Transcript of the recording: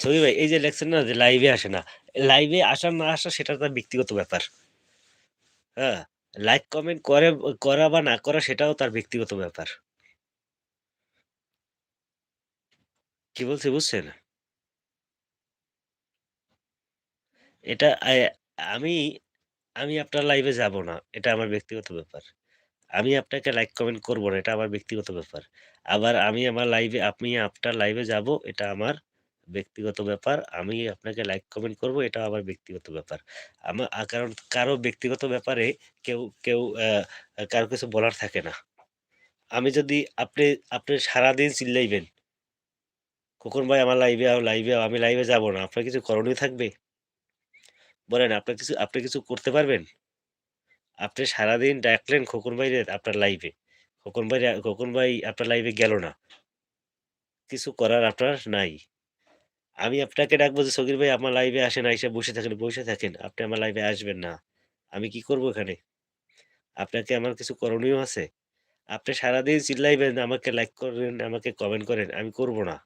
সকিব ভাই এই যে লেখছেন না যে লাইভে আসে না। লাইভে আসা না আসা সেটা তার ব্যক্তিগত ব্যাপার। হ্যাঁ? লাইক কমেন্ট করা বা না করা সেটাও তার ব্যক্তিগত ব্যাপার। কি বলছি বুঝছেন? এটা আমি আমি আপনার লাইভে যাব না। এটা আমার ব্যক্তিগত ব্যাপার। আমি আপনাকে লাইক কমেন্ট করব না। এটা আমার ব্যক্তিগত ব্যাপার। আবার আমি আমার লাইভে আপনি আপনার লাইভে যাব এটা আমার ব্যক্তিগত ব্যাপার। আমি আপনাকে লাইক কমেন্ট করব এটা আমার ব্যক্তিগত ব্যাপার। কারণ কারো ব্যক্তিগত ব্যাপারে কেউ কারো কিছু বলার থাকে না। আমি যদি আপনি সারাদিন চিল্লাইবেন, "খোকন ভাই আমার লাইভে আও, আমি লাইভে যাব না।" আপনার কিছু করণীয় থাকবে? বলেন আপনি কিছু করতে পারবেন? আপনি সারাদিন ডাকলেন খোকন ভাইরে আপনার লাইভে। খোকন ভাই আপনার লাইভে গেল না। কিছু করার আপনার নাই। আমি আপনাকে ডাকবো যে, "সগির ভাই আমার লাইভে আসেন, আইসা বসে থাকেন, বইসা থাকেন। আপনি আমার লাইভে আসবেন না।" আমি কি করব এখানে? আপনার কি আমার কিছু করণীয় আছে? আপনি সারাদিন চিল্লাইবেন, আমাকে লাইক করেন, আমাকে কমেন্ট করেন। আমি করব না।